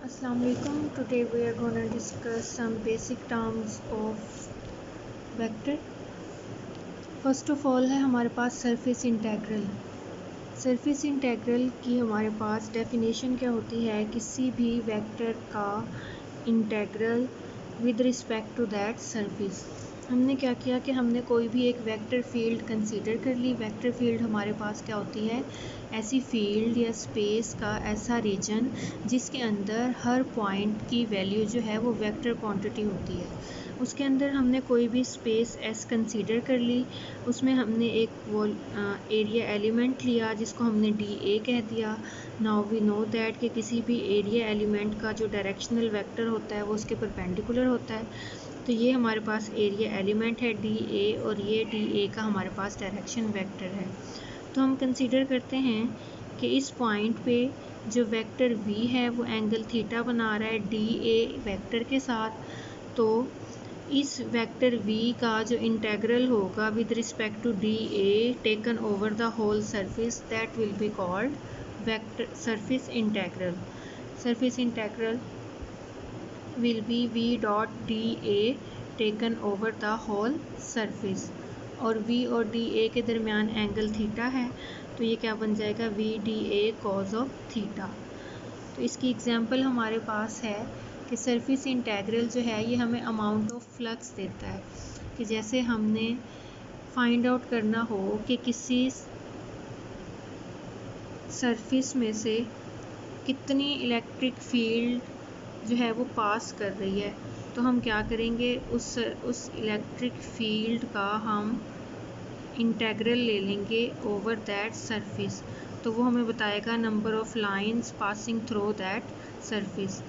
Assalamualaikum. Today we are going to discuss some basic terms of vector. First of all है हमारे पास surface integral. Surface integral की हमारे पास definition क्या होती है, किसी भी वेक्टर का integral with respect to that surface. हमने क्या किया कि हमने कोई भी एक वेक्टर फील्ड कंसीडर कर ली। वेक्टर फील्ड हमारे पास क्या होती है, ऐसी फील्ड या स्पेस का ऐसा रीजन जिसके अंदर हर पॉइंट की वैल्यू जो है वो वेक्टर क्वांटिटी होती है। उसके अंदर हमने कोई भी स्पेस एस कंसीडर कर ली, उसमें हमने एक वो एरिया एलिमेंट लिया जिसको हमने डी ए कह दिया। नाउ वी नो दैट कि किसी भी एरिया एलिमेंट का जो डायरेक्शनल वेक्टर होता है वो उसके परपेंडिकुलर होता है। तो ये हमारे पास एरिया एलिमेंट है डी ए, और ये डी ए का हमारे पास डायरेक्शन वेक्टर है। तो हम कंसीडर करते हैं कि इस पॉइंट पे जो वेक्टर वी है वो एंगल थीटा बना रहा है डी ए वेक्टर के साथ। तो इस वेक्टर v का जो इंटेग्रल होगा with respect to D A taken over the whole surface, that will be called vector surface integral. Surface integral will be v dot D A taken over the whole surface, और v और D A के दरमियान angle theta है, तो ये क्या बन जाएगा, v D A cause of theta. तो इसकी एग्जांपल हमारे पास है कि सरफेस इंटेग्रल जो है ये हमें अमाउंट ऑफ फ्लक्स देता है, कि जैसे हमने फाइंड आउट करना हो कि किसी सरफेस में से कितनी इलेक्ट्रिक फील्ड जो है वो पास कर रही है, तो हम क्या करेंगे, उस इलेक्ट्रिक फील्ड का हम इंटेग्रल ले लेंगे ओवर दैट सरफेस। तो वो हमें बताएगा number of lines passing through that surface.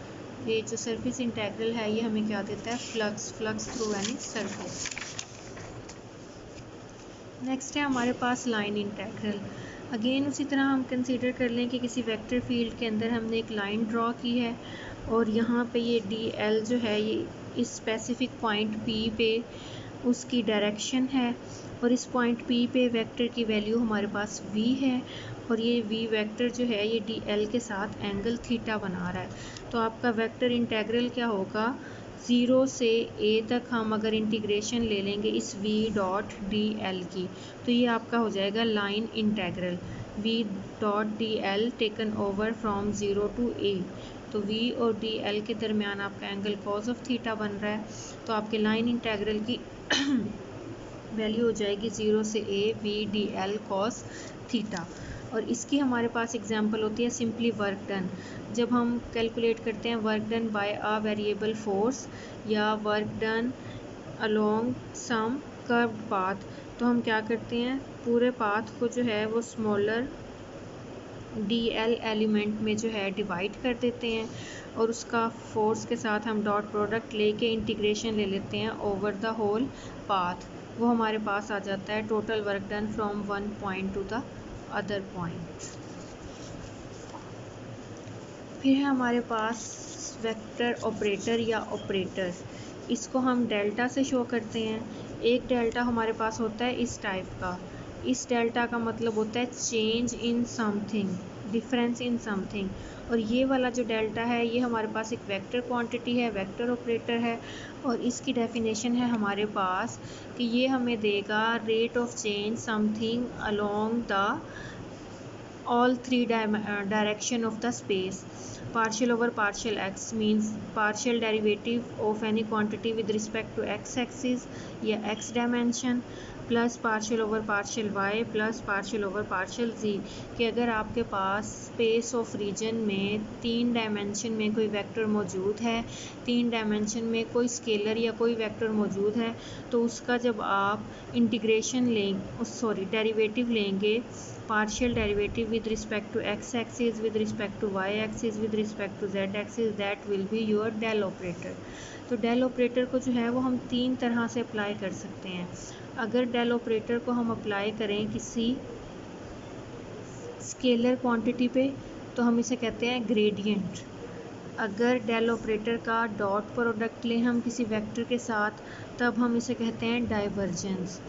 ये जो सरफेस इंटेग्रल है ये हमें क्या देता है, flux through any surface. Next है हमारे पास लाइन इंटेग्रल। अगेन उसी तरह हम कंसीडर कर लें कि किसी वेक्टर फील्ड के अंदर हमने एक लाइन ड्रॉ की है, और यहाँ पे ये डी एल जो है ये इस स्पेसिफिक पॉइंट पी पे उसकी डायरेक्शन है, और इस पॉइंट पी पे वेक्टर की वैल्यू हमारे पास v है, और ये v वेक्टर जो है ये डी एल के साथ एंगल थीटा बना रहा है। तो आपका वेक्टर इंटेग्रल क्या होगा, 0 से a तक हम अगर इंटीग्रेशन ले लेंगे इस v डॉट डी एल की, तो ये आपका हो जाएगा line integral v dot D L taken over from 0 to a। तो v और डी एल के दरमियान आपका एंगल कॉज ऑफ थीटा बन रहा है, तो आपके लाइन इंटेग्रल की वैल्यू हो जाएगी 0 से a v D L cos theta. और इसकी हमारे पास एग्जांपल होती है सिंपली वर्क डन। जब हम कैलकुलेट करते हैं work done by a variable force या वर्क डन अलोंग सम कर्व्ड पाथ, तो हम क्या करते हैं, पूरे पाथ को जो है वो स्मॉलर डी एल एलिमेंट में जो है डिवाइड कर देते हैं, और उसका फोर्स के साथ हम डॉट प्रोडक्ट लेके इंटीग्रेशन ले लेते हैं ओवर द होल पाथ। वो हमारे पास आ जाता है total work done from one point two the other point. फिर है हमारे पास वेक्टर ऑपरेटर या ऑपरेटर। इसको हम डेल्टा से शो करते हैं। एक डेल्टा हमारे पास होता है इस टाइप का, इस डेल्टा का मतलब होता है change in something, difference in something, और ये वाला जो डेल्टा है ये हमारे पास एक वेक्टर क्वांटिटी है, वेक्टर ऑपरेटर है, और इसकी डेफिनेशन है हमारे पास कि ये हमें देगा rate of change something along the all three direction of the space. Partial over partial x means partial derivative of any quantity with respect to x axis या x dimension, plus partial over partial y plus partial over partial z। कि अगर आपके पास space of reason में 3 dimension में कोई vector मौजूद है, 3 dimension में कोई स्केलर या कोई वेक्टर मौजूद है, तो उसका जब आप इंटीग्रेशन डेरिवेटिव लेंगे, partial derivative with respect to x axis, with respect to y axis, with respect to z axis, that will be your del operator। तो डेल ऑपरेटर को जो है वो हम 3 तरह से अप्लाई कर सकते हैं। अगर डेल ऑपरेटर को हम अप्लाई करें किसी स्केलर क्वांटिटी पे, तो हम इसे कहते हैं ग्रेडियंट। अगर डेल ऑपरेटर का डॉट प्रोडक्ट लें हम किसी वेक्टर के साथ, तब हम इसे कहते हैं डाइवर्जेंस।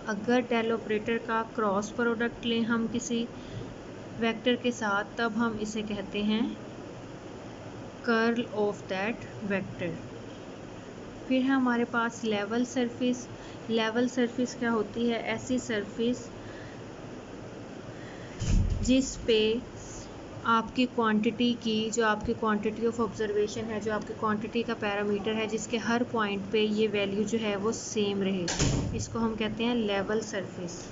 अगर डेल ऑपरेटर का क्रॉस प्रोडक्ट लें हम किसी वेक्टर के साथ, तब हम इसे कहते हैं कर्ल ऑफ दैट वेक्टर। फिर है हमारे पास लेवल सरफेस। लेवल सरफेस क्या होती है? ऐसी सरफेस जिस पे आपकी क्वांटिटी की, जो आपकी क्वांटिटी ऑफ ऑब्जर्वेशन है, जो आपकी क्वांटिटी का पैरामीटर है, जिसके हर पॉइंट पे ये वैल्यू जो है वो सेम रहे, इसको हम कहते हैं लेवल सरफेस।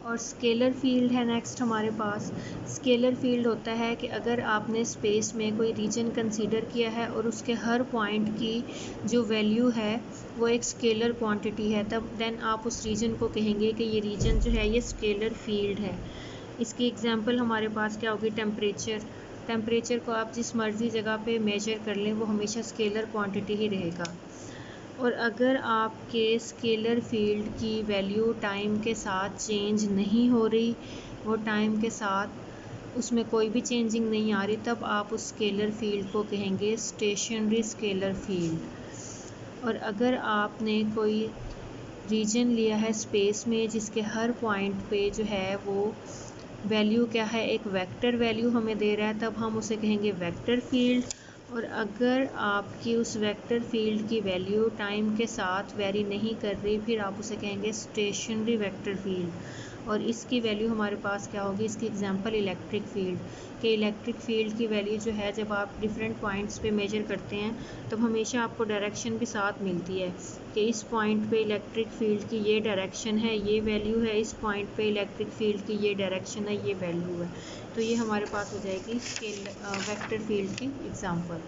और स्केलर फील्ड है नेक्स्ट हमारे पास। स्केलर फील्ड होता है कि अगर आपने स्पेस में कोई रीजन कंसीडर किया है और उसके हर पॉइंट की जो वैल्यू है वो एक स्केलर क्वांटिटी है, तब देन आप उस रीजन को कहेंगे कि ये रीजन जो है ये स्केलर फील्ड है। इसकी एग्जांपल हमारे पास क्या होगी? टेम्परेचर। टेम्परेचर को आप जिस मर्ज़ी जगह पे मेजर कर लें वो हमेशा स्केलर क्वांटिटी ही रहेगा। और अगर आपके स्केलर फील्ड की वैल्यू टाइम के साथ चेंज नहीं हो रही, वो टाइम के साथ उसमें कोई भी चेंजिंग नहीं आ रही, तब आप उस स्केलर फील्ड को कहेंगे स्टेशनरी स्केलर फील्ड। और अगर आपने कोई रीजन लिया है स्पेस में जिसके हर पॉइंट पे जो है वो वैल्यू क्या है, एक वेक्टर वैल्यू हमें दे रहा है, तब हम उसे कहेंगे वेक्टर फील्ड। और अगर आपकी उस वेक्टर फील्ड की वैल्यू टाइम के साथ वेरी नहीं कर रही, फिर आप उसे कहेंगे स्टेशनरी वेक्टर फील्ड। और इसकी वैल्यू हमारे पास क्या होगी? इसकी एग्जांपल इलेक्ट्रिक फील्ड। कि इलेक्ट्रिक फील्ड की वैल्यू जो है जब आप डिफरेंट पॉइंट्स पे मेजर करते हैं तब हमेशा आपको डायरेक्शन भी साथ मिलती है कि इस पॉइंट पे इलेक्ट्रिक फील्ड की ये डायरेक्शन है, ये वैल्यू है, इस पॉइंट पे इलेक्ट्रिक फील्ड की ये डायरेक्शन है, ये वैल्यू है। तो ये हमारे पास हो जाएगी स्केल वेक्टर फील्ड की एग्जांपल।